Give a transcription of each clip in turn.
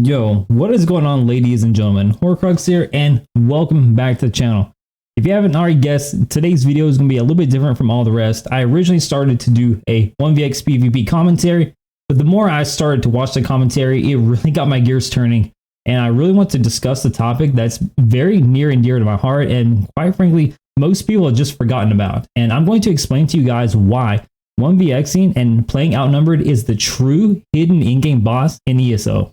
Yo, what is going on, ladies and gentlemen? Hoarcrux here, and welcome back to the channel. If you haven't already guessed, today's video is going to be a little bit different from all the rest. I originally started to do a 1vx PvP commentary, but the more I started to watch the commentary, it really got my gears turning, and I really want to discuss the topic that's very near and dear to my heart, and quite frankly, most people have just forgotten about. And I'm going to explain to you guys why 1vxing and playing outnumbered is the true hidden in-game boss in ESO.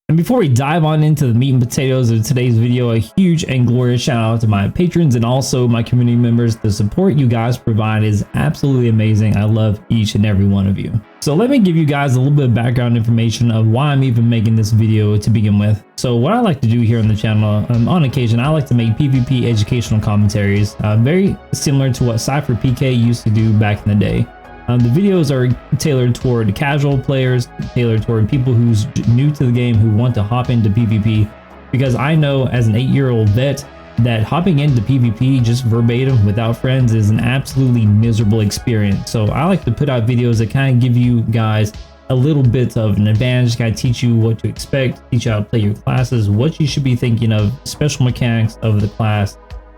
And before we dive on into the meat and potatoes of today's video, a huge and glorious shout out to my patrons and also my community members. The support you guys provide is absolutely amazing. I love each and every one of you. So let me give you guys a little bit of background information of why I'm even making this video to begin with. So what I like to do here on the channel, on occasion, I like to make PvP educational commentaries, very similar to what Cypher PK used to do back in the day. The videos are tailored toward casual players, tailored toward people who's new to the game, who want to hop into PvP, because I know as an 8-year-old vet that hopping into PvP just verbatim without friends is an absolutely miserable experience. So I like to put out videos that kind of give you guys a little bit of an advantage, kind of teach you what to expect, teach you how to play your classes, what you should be thinking of, special mechanics of the class.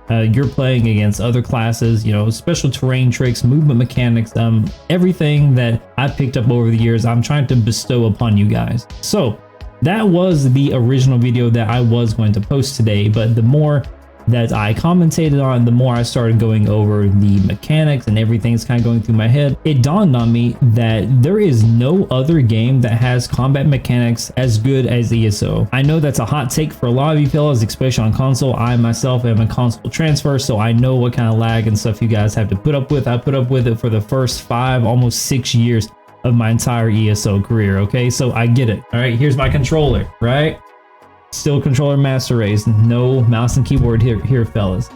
You're playing against other classes, special terrain tricks, movement mechanics, everything that I've picked up over the years, I'm trying to bestow upon you guys. So that was the original video that I was going to post today, but the more that I commentated on, the more I started going over the mechanics and everything's kind of going through my head. It dawned on me that there is no other game that has combat mechanics as good as ESO. I know that's a hot take for a lot of you fellas, especially on console. I myself am a console transfer, so I know what kind of lag and stuff you guys have to put up with. I put up with it for the first 5, almost 6 years of my entire ESO career, okay? So I get it. All right, here's my controller, right? Still controller master race, no mouse and keyboard here fellas.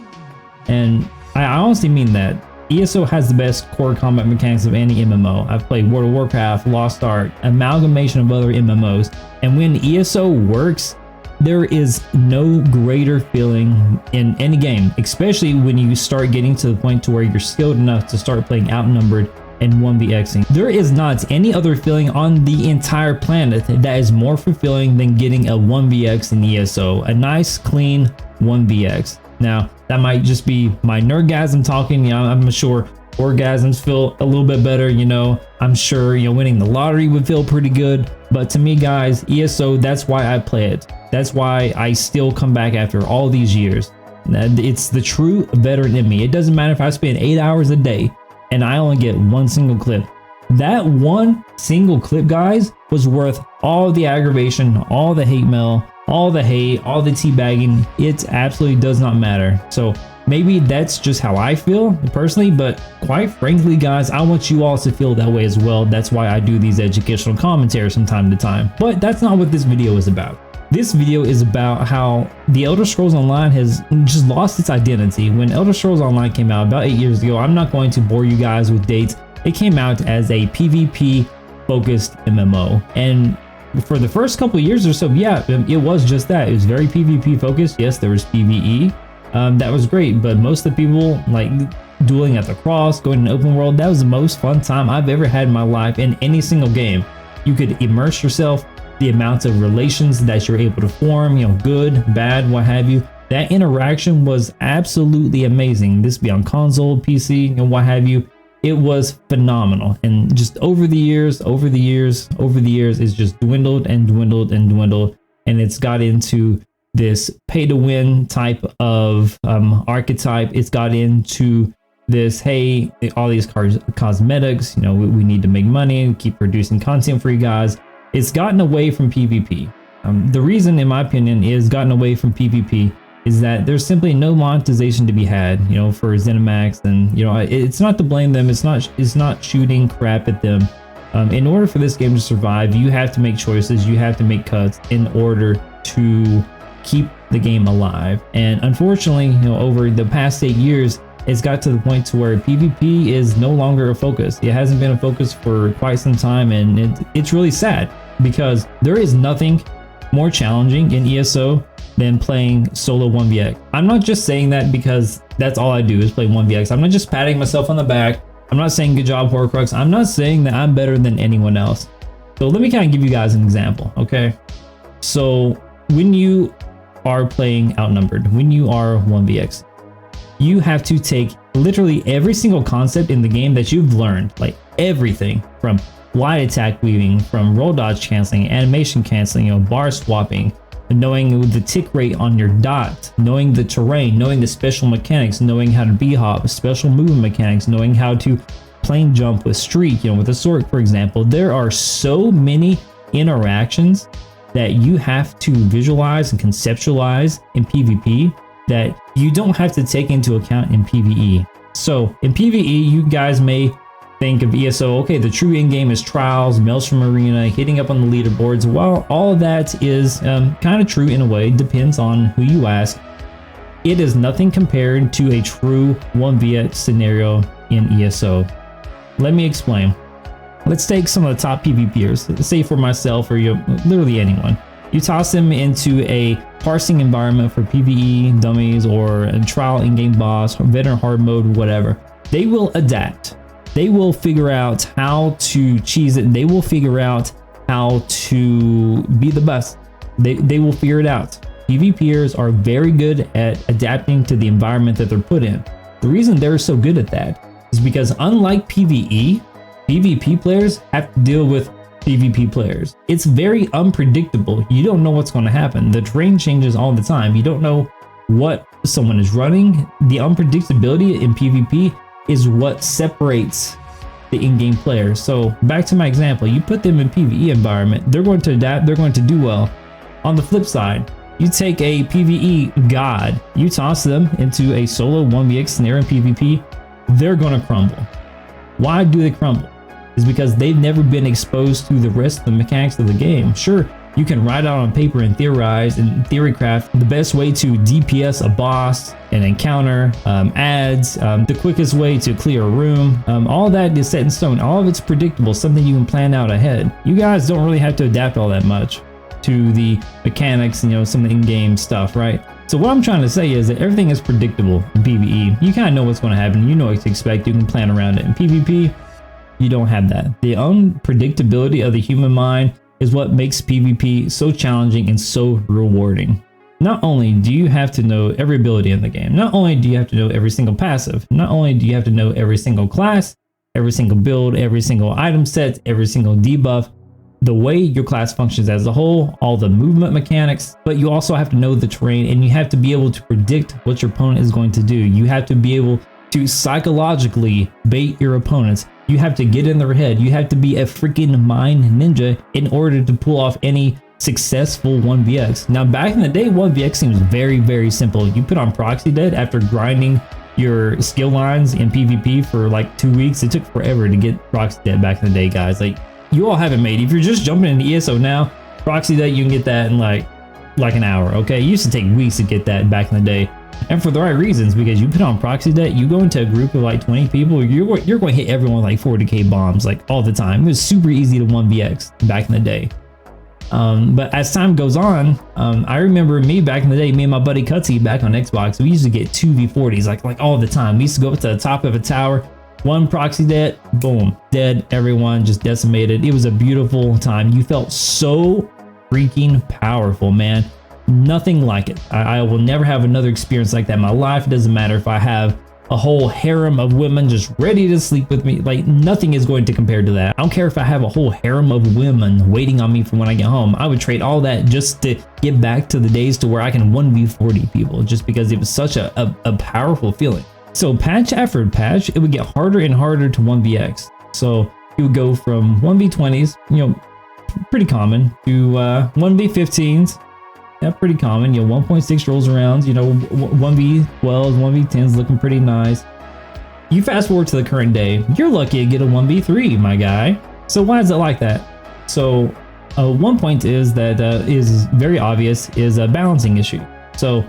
And I honestly mean that. ESO has the best core combat mechanics of any MMO. I've played World of Warcraft, Lost Ark, amalgamation of other MMOs, and when ESO works, there is no greater feeling in any game, especially when you start getting to the point to where you're skilled enough to start playing outnumbered and 1vxing. There is not any other feeling on the entire planet that is more fulfilling than getting a 1vx in ESO, a nice clean 1vx. Now that might just be my nerdgasm talking. I'm sure orgasms feel a little bit better, I'm sure winning the lottery would feel pretty good, but to me guys, ESO, that's why I play it. That's why I still come back after all these years. It's the true veteran in me. It doesn't matter if I spend 8 hours a day and I only get one single clip. That one single clip, guys, was worth all the aggravation, all the hate mail, all the hate, all the teabagging. It absolutely does not matter. So maybe that's just how I feel personally, but quite frankly, guys, I want you all to feel that way as well. That's why I do these educational commentaries from time to time. But that's not what this video is about. This video is about how the Elder Scrolls Online has just lost its identity. When Elder Scrolls Online came out about 8 years ago, I'm not going to bore you guys with dates. It came out as a PvP focused MMO. And for the first couple of years or so, yeah, it was just that. It was very PvP focused. Yes, there was PvE. That was great. But most of the people, like dueling at the cross, going in open world, that was the most fun time I've ever had in my life in any single game. You could immerse yourself. The amount of relations that you're able to form, good, bad, what have you. That interaction was absolutely amazing. This be on console, PC, and what have you. It was phenomenal. And just over the years, it's just dwindled and dwindled and dwindled. And it's got into this pay to win type of archetype. It's got into this, hey, all these cosmetics, we need to make money and keep producing content for you guys. It's gotten away from PvP. The reason, in my opinion, is gotten away from PvP is that there's simply no monetization to be had, for ZeniMax, and it's not to blame them. It's not shooting crap at them. In order for this game to survive, you have to make choices. You have to make cuts in order to keep the game alive. And unfortunately, over the past 8 years, it's got to the point to where PvP is no longer a focus. It hasn't been a focus for quite some time, and it's really sad because there is nothing more challenging in ESO than playing solo 1vx. I'm not just saying that because That's all I do is play 1vx. I'm not just patting myself on the back. I'm not saying good job, Hoarcrux. I'm not saying that I'm better than anyone else. So let me kind of give you guys an example, okay? So when you are playing outnumbered, when you are 1vx, you have to take literally every single concept in the game that you've learned, like everything from light attack weaving, from roll dodge canceling, animation canceling, you know, bar swapping, knowing the tick rate on your dot, knowing the terrain, knowing the special mechanics, knowing how to b-hop, special movement mechanics, knowing how to plane jump with streak, you know, with a sword, for example. There are so many interactions that you have to visualize and conceptualize in PvP that you don't have to take into account in PvE. So in PvE, you guys may think of ESO, okay, the true end game is trials, Maelstrom Arena, hitting up on the leaderboards. Well, all of that is kind of true in a way, depends on who you ask. It is nothing compared to a true 1vx scenario in ESO. Let me explain. Let's take some of the top PvPers, let's say for myself or you, literally anyone. You toss them into a parsing environment for PvE dummies or a trial in-game boss or veteran hard mode, whatever. They will adapt. They will figure out how to cheese it. They will figure out how to be the best. They will figure it out. PvPers are very good at adapting to the environment that they're put in. The reason they're so good at that is because unlike PvE, PvP players have to deal with PvP players. It's very unpredictable. You don't know what's going to happen. The terrain changes all the time. You don't know what someone is running. The unpredictability in PvP is what separates the in-game player. So back to my example, you put them in PvE environment, they're going to adapt, they're going to do well. On the flip side, you take a PvE god, you toss them into a solo 1vx scenario in PvP, they're going to crumble. Why do they crumble? Is because they've never been exposed to the rest of the mechanics of the game. Sure, you can write out on paper and theorize and theorycraft the best way to DPS a boss, an encounter, ads, the quickest way to clear a room. All that is set in stone. All of it's predictable, something you can plan out ahead. You guys don't really have to adapt all that much to the mechanics and, you know, some of the in-game stuff, right? So what I'm trying to say is that everything is predictable in PvE. You kind of know what's going to happen. You know what to expect. You can plan around it. In PvP, you don't have that. The unpredictability of the human mind is what makes PvP so challenging and so rewarding. Not only do you have to know every ability in the game, not only do you have to know every single passive, not only do you have to know every single class, every single build, every single item set, every single debuff, the way your class functions as a whole, all the movement mechanics, but you also have to know the terrain and you have to be able to predict what your opponent is going to do. You have to be able to psychologically bait your opponents. You have to get in their head. You have to be a freaking mind ninja in order to pull off any successful 1vx. Now, back in the day, 1vx seems very, very simple. You put on proxy dead after grinding your skill lines in PvP for like 2 weeks. It took forever to get proxy dead back in the day, guys. Like, you all haven't made. If you're just jumping into ESO now, proxy dead, you can get that in like an hour, okay? It used to take weeks to get that back in the day. And for the right reasons, because you put on proxy debt, you go into a group of like 20 people, you're going to hit everyone with like 40k bombs like all the time. It was super easy to 1vx back in the day. But as time goes on, I remember me back in the day, me and my buddy Cutsy back on Xbox, we used to get 2v40s like all the time. We used to go up to the top of a tower, one proxy debt, boom, dead, everyone just decimated. It was a beautiful time. You felt so freaking powerful, man. Nothing like it. I will never have another experience like that in my life. It doesn't matter if I have a whole harem of women just ready to sleep with me. Like, nothing is going to compare to that. I don't care if I have a whole harem of women waiting on me for when I get home. I would trade all that just to get back to the days to where I can 1v40 people, just because it was such a powerful feeling. So patch after patch, it would get harder and harder to 1vx. So it would go from 1v20s, you know, pretty common, to 1v15s. Yeah, pretty common. You know, 1.6 rolls around, you know, 1v12s, 1v10s looking pretty nice. You fast forward to the current day, you're lucky to get a 1v3, my guy. So why is it like that? So one point is that is very obvious, is a balancing issue. So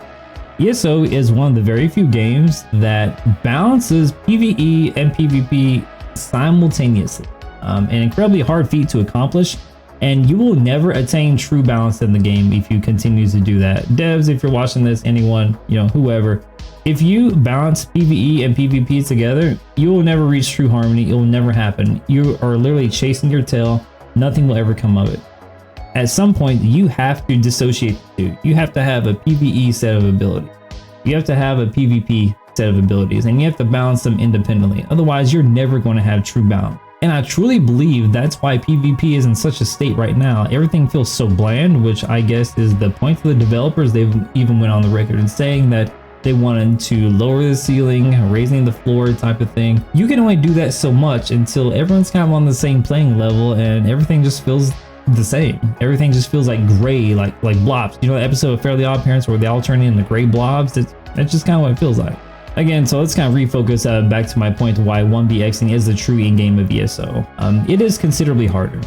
ESO is one of the very few games that balances PvE and PvP simultaneously. An incredibly hard feat to accomplish. And you will never attain true balance in the game if you continue to do that. Devs, if you're watching this, anyone, whoever, if you balance PvE and PvP together, you will never reach true harmony. It will never happen. You are literally chasing your tail. Nothing will ever come of it. At some point, you have to dissociate the two. You have to have a PvE set of abilities. You have to have a PvP set of abilities, and you have to balance them independently. Otherwise, you're never going to have true balance. And I truly believe that's why PvP is in such a state right now. Everything feels so bland, which I guess is the point for the developers. They've even went on the record and saying that they wanted to lower the ceiling, raising the floor type of thing. You can only do that so much until everyone's kind of on the same playing level and everything just feels the same. Everything just feels like gray, like blobs. You know the episode of Fairly Odd Parents where they all turn into gray blobs? That's just kind of what it feels like. Again, so let's kind of refocus back to my point why 1vxing is the true in-game of ESO. It is considerably harder.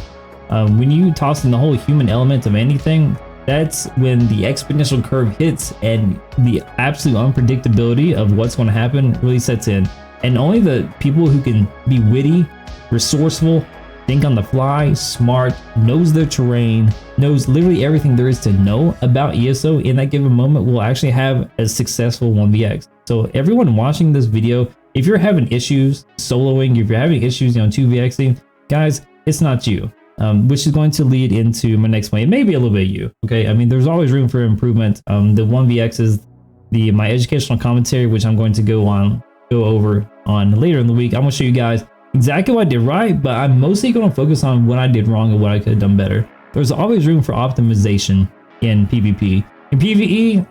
When you toss in the whole human element of anything, that's when the exponential curve hits and the absolute unpredictability of what's going to happen really sets in. And only the people who can be witty, resourceful, think on the fly, smart, knows their terrain, knows literally everything there is to know about ESO in that given moment will actually have a successful 1vx. So everyone watching this video, if you're having issues soloing, if you're having issues 2vxing, guys, it's not you. Which is going to lead into my next point. It may be a little bit you, okay? I mean, there's always room for improvement. The 1vx is my educational commentary, which I'm going to go over on later in the week. I'm going to show you guys exactly what I did right, but I'm mostly going to focus on what I did wrong and what I could have done better. There's always room for optimization in PvP. In PvE,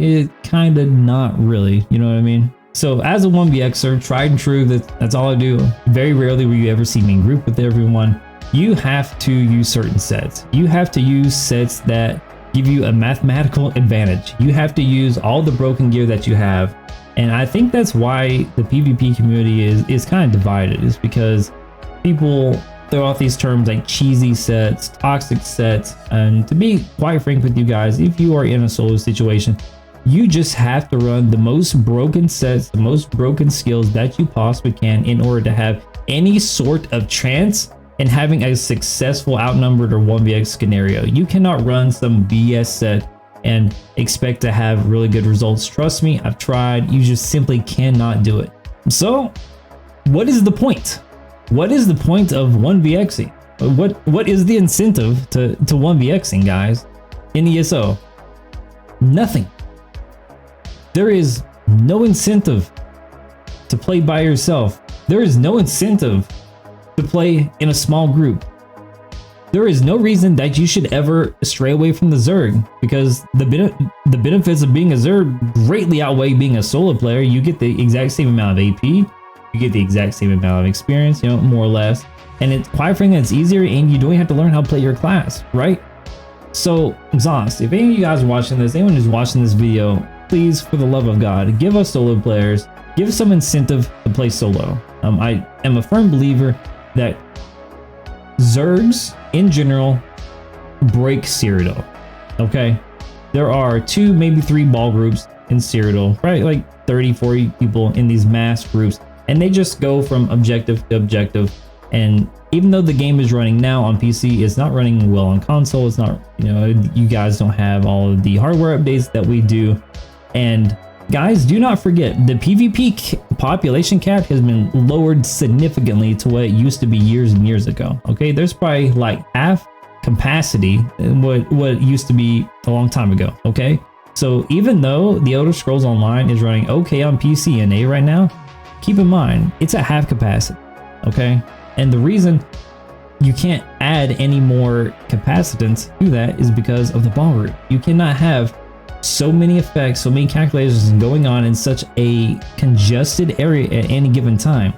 it kind of not really, you know what I mean? So as a 1vxer, tried and true, that's all I do. Very rarely will you ever see me in group with everyone. You have to use certain sets. You have to use sets that give you a mathematical advantage. You have to use all the broken gear that you have. And I think that's why the PvP community is kind of divided, is because people throw out these terms like cheesy sets, toxic sets. And to be quite frank with you guys, if you are in a solo situation, you just have to run the most broken sets, the most broken skills that you possibly can in order to have any sort of chance in having a successful outnumbered or 1vx scenario. You cannot run some BS set and expect to have really good results. Trust me, I've tried. You just simply cannot do it. So what is the point? What is the point of 1vxing? What is the incentive to 1vxing, guys, in ESO? Nothing. There is no incentive to play by yourself. There is no incentive to play in a small group. There is no reason that you should ever stray away from the Zerg, because the benefits of being a Zerg greatly outweigh being a solo player. You get the exact same amount of AP, you get the exact same amount of experience, more or less, and it's quite frankly, it's easier, and you don't have to learn how to play your class, right? So, Zost, if any of you guys are watching this, anyone who's watching this video, please, for the love of God, give us solo players, give some incentive to play solo. I am a firm believer that Zergs in general break Cyrodiil. Okay, there are 2, maybe 3 ball groups in Cyrodiil, right? Like 30, 40 people in these mass groups, and they just go from objective to objective. And even though the game is running now on PC, it's not running well on console. It's not, you guys don't have all of the hardware updates that we do. And guys, do not forget, the PvP population cap has been lowered significantly to what it used to be years and years ago. Okay, there's probably like half capacity in what it used to be a long time ago. Okay, so even though the Elder Scrolls Online is running okay on PC and A right now, keep in mind it's at half capacity. Okay, and the reason you can't add any more capacitance to that is because of the ball route. You cannot have so many effects, so many calculations going on in such a congested area at any given time.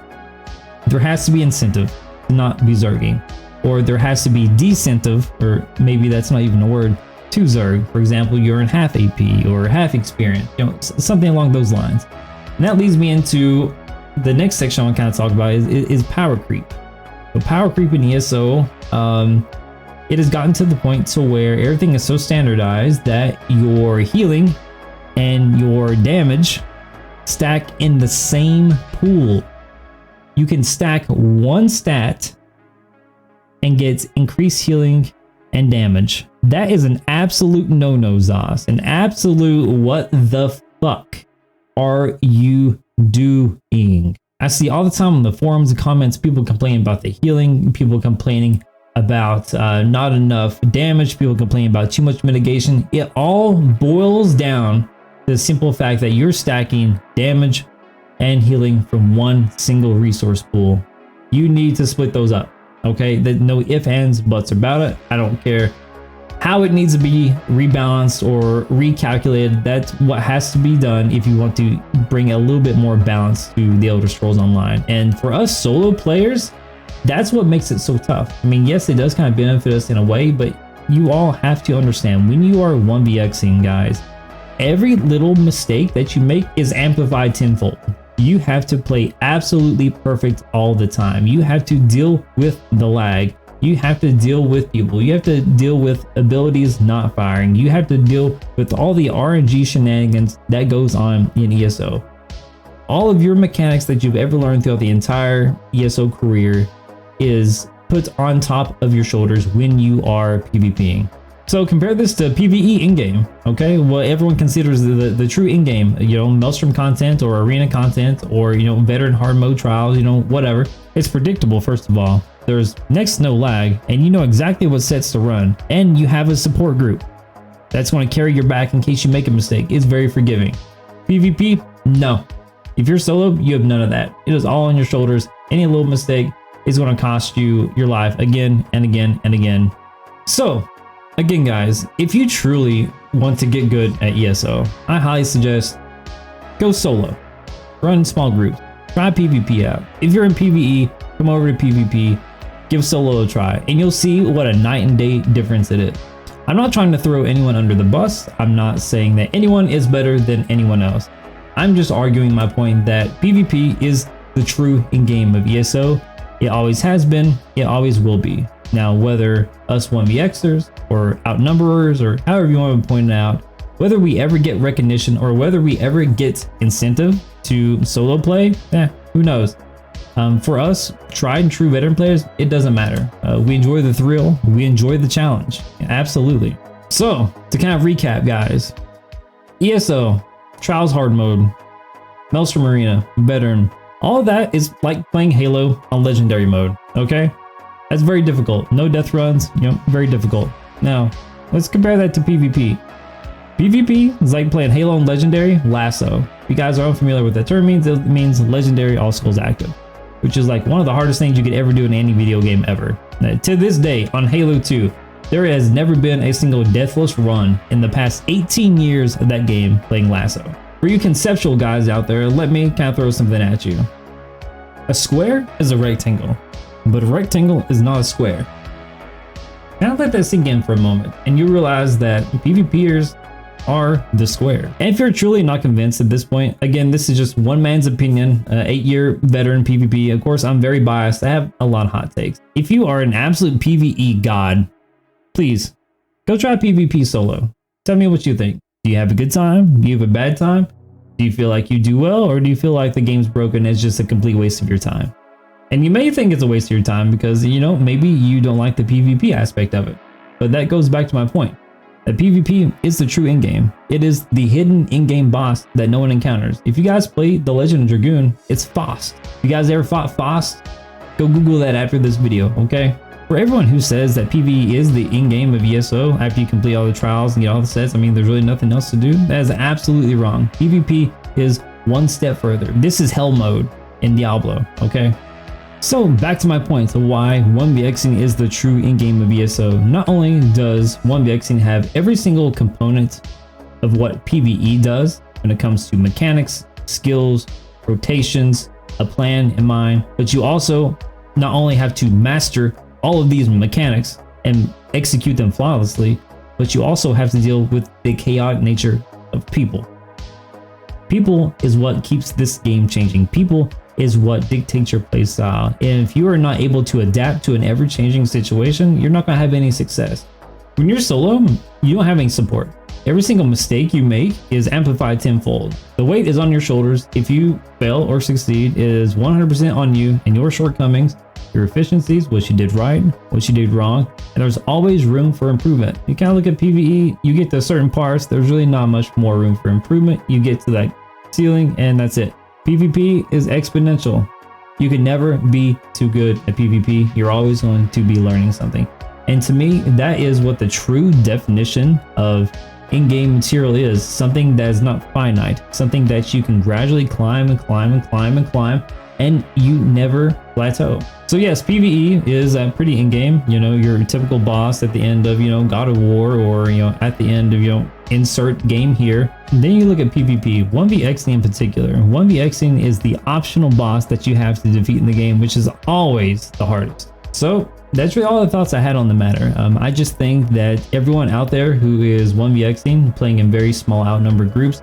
There has to be incentive to not be Zerging, or there has to be decentive, or maybe that's not even a word, to Zerg. For example, you're in half AP or half experience, something along those lines. And that leads me into the next section I want to kind of talk about is power creep. So power creep in ESO, it has gotten to the point to where everything is so standardized that your healing and your damage stack in the same pool. You can stack one stat and get increased healing and damage. That is an absolute no-no, Zos. An absolute what the fuck are you doing? I see all the time on the forums and comments, people complaining about the healing, people complaining about not enough damage, people complaining about too much mitigation. It all boils down to the simple fact that you're stacking damage and healing from one single resource pool. You need to split those up, okay? No ifs, ands, buts about it. I don't care how it needs to be rebalanced or recalculated. That's what has to be done if you want to bring a little bit more balance to the Elder Scrolls Online. And for us solo players, that's what makes it so tough. I mean, yes, it does kind of benefit us in a way, but you all have to understand when you are 1vxing, guys, every little mistake that you make is amplified tenfold. You have to play absolutely perfect all the time. You have to deal with the lag. You have to deal with people. You have to deal with abilities not firing. You have to deal with all the RNG shenanigans that goes on in ESO. All of your mechanics that you've ever learned throughout the entire ESO career is put on top of your shoulders when you are PvPing. So compare this to PvE in-game, okay? What everyone considers the true in-game, you know, Maelstrom content or arena content or, you know, veteran hard mode trials, you know, whatever. It's predictable, first of all. There's next to no lag, and you know exactly what sets to run, and you have a support group that's going to carry your back in case you make a mistake. It's very forgiving. PvP, no. If you're solo, you have none of that. It is all on your shoulders. Any little mistake is going to cost you your life again and again and again. So, again, guys, if you truly want to get good at ESO, I highly suggest go solo. Run small groups. Try PvP out. If you're in PvE, come over to PvP. Give solo a try, and you'll see what a night and day difference it is. I'm not trying to throw anyone under the bus. I'm not saying that anyone is better than anyone else. I'm just arguing my point that PvP is the true in-game of ESO. It always has been, it always will be. Now, whether us 1vxers or outnumberers or however you want to point it out, whether we ever get recognition or whether we ever get incentive to solo play, who knows? For us, tried and true veteran players, it doesn't matter. We enjoy the thrill, we enjoy the challenge, absolutely. So, to kind of recap, guys, ESO, Trials Hard Mode, Maelstrom Arena, Veteran, all of that is like playing Halo on Legendary mode, okay? That's very difficult. No death runs, you know, very difficult. Now, let's compare that to PvP. PvP is like playing Halo on Legendary Lasso. If you guys are unfamiliar with that term, it means Legendary All Skills Active, which is like one of the hardest things you could ever do in any video game ever. Now, to this day, on Halo 2, there has never been a single deathless run in the past 18 years of that game playing Lasso. For you conceptual guys out there, let me kind of throw something at you. A square is a rectangle, but a rectangle is not a square. Kind of let that sink in for a moment, and you realize that PvPers are the square. And if you're truly not convinced at this point, again, this is just one man's opinion, 8-year veteran PvP. Of course, I'm very biased. I have a lot of hot takes. If you are an absolute PvE god, please go try PvP solo. Tell me what you think. Do you have a good time? Do you have a bad time? Do you feel like you do well, or do you feel like the game's broken and it's just a complete waste of your time? And you may think it's a waste of your time because, you know, maybe you don't like the PvP aspect of it. But that goes back to my point. That PvP is the true in-game. It is the hidden in-game boss that no one encounters. If you guys play The Legend of Dragoon, it's Faust. If you guys ever fought Faust, go Google that after this video, okay? For everyone who says that PvE is the in-game of ESO after you complete all the trials and get all the sets, I mean, there's really nothing else to do. That is absolutely wrong. PvP is one step further. This is hell mode in Diablo, okay? So back to my point of why 1vxing is the true in-game of ESO. Not only does 1vxing have every single component of what PvE does when it comes to mechanics, skills, rotations, a plan in mind, but you also not only have to master all of these mechanics and execute them flawlessly, but you also have to deal with the chaotic nature of people. People is what keeps this game changing. People is what dictates your play style. And if you are not able to adapt to an ever-changing situation, you're not going to have any success. When you're solo, you don't have any support. Every single mistake you make is amplified tenfold. The weight is on your shoulders. If you fail or succeed, it is 100% on you and your shortcomings. your efficiencies, what you did right, what you did wrong, and there's always room for improvement. You kind of look at PvE, you get to certain parts, there's really not much more room for improvement. You get to that ceiling and that's it. PvP is exponential. You can never be too good at PvP. You're always going to be learning something. And to me, that is what the true definition of in-game material is. Something that is not finite, something that you can gradually climb and climb and climb and climb, and you never plateau. So yes, PvE is pretty in-game. You know, your typical boss at the end of, you know, God of War, or, you know, at the end of, you know, insert game here. And then you look at PvP, 1vxing in particular. 1vxing is the optional boss that you have to defeat in the game, which is always the hardest. So that's really all the thoughts I had on the matter. I just think that everyone out there who is 1vxing, playing in very small outnumbered groups,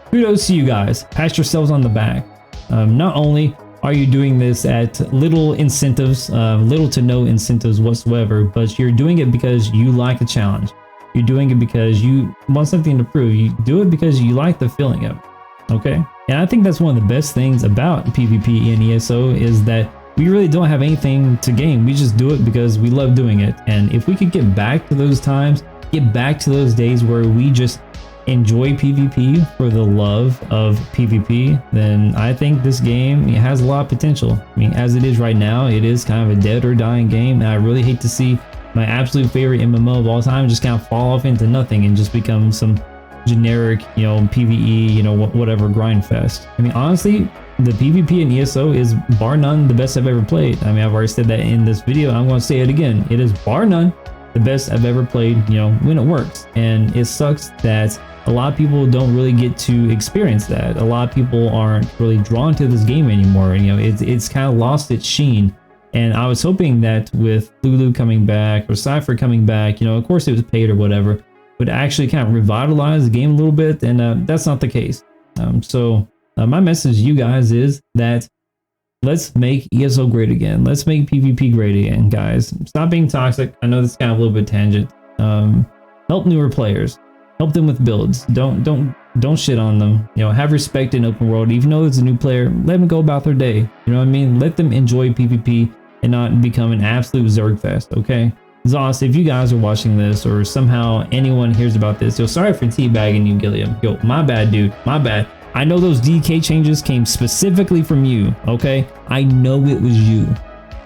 kudos to you guys. Pat yourselves on the back. Not only are you doing this at little incentives, little to no incentives whatsoever, but you're doing it because you like a challenge. You're doing it because you want something to prove. You do it because you like the feeling of it. Okay? And I think that's one of the best things about PvP and ESO is that we really don't have anything to gain. We just do it because we love doing it. And if we could get back to those times, get back to those days where we just enjoy PvP for the love of PvP, then I think this game has a lot of potential. I mean, as it is right now, it is kind of a dead or dying game. And I really hate to see my absolute favorite MMO of all time just kind of fall off into nothing and just become some generic, you know, PvE, you know, whatever grind fest. I mean, honestly, the PvP in ESO is bar none the best I've ever played. I mean, I've already said that in this video. I'm going to say it again. It is bar none the best I've ever played, you know, when it works. And it sucks that a lot of people don't really get to experience that. A lot of people aren't really drawn to this game anymore. You know, it's kind of lost its sheen. And I was hoping that with Lulu coming back or Cypher coming back, you know, of course it was paid or whatever, would actually kind of revitalize the game a little bit. And that's not the case. My message to you guys is that let's make ESO great again. Let's make PvP great again, guys. Stop being toxic. I know this is kind of a little bit tangent. Help newer players. Help them with builds. Don't shit on them. You know, have respect in open world. Even though it's a new player, let them go about their day. You know what I mean? Let them enjoy PvP and not become an absolute Zerg fest. Okay. Zoss, if you guys are watching this or somehow anyone hears about this, yo, sorry for teabagging you, Gilliam. Yo, my bad, dude. My bad. I know those DK changes came specifically from you, okay? I know it was you.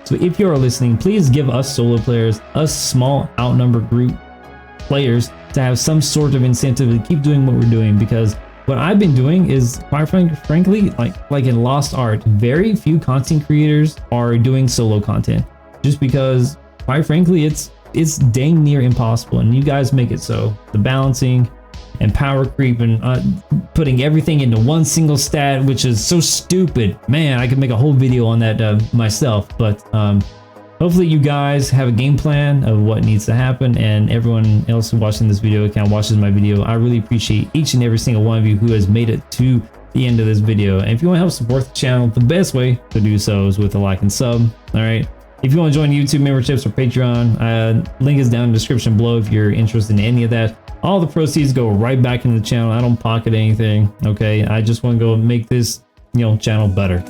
So if you are listening, please give us solo players, us small outnumbered group players, to have some sort of incentive to keep doing what we're doing, because what I've been doing is, quite frankly, like in Lost Art, very few content creators are doing solo content, just because, quite frankly, it's dang near impossible, and you guys make it so. The balancing and power creep and putting everything into one single stat, which is so stupid. Man, I could make a whole video on that myself, but hopefully you guys have a game plan of what needs to happen, and everyone else watching this video kind of watches my video. I really appreciate each and every single one of you who has made it to the end of this video. And if you want to help support the channel, the best way to do so is with a like and sub. All right. If you want to join YouTube memberships or Patreon, link is down in the description below if you're interested in any of that. All the proceeds go right back into the channel. I don't pocket anything. Okay. I just want to go make this, you know, channel better.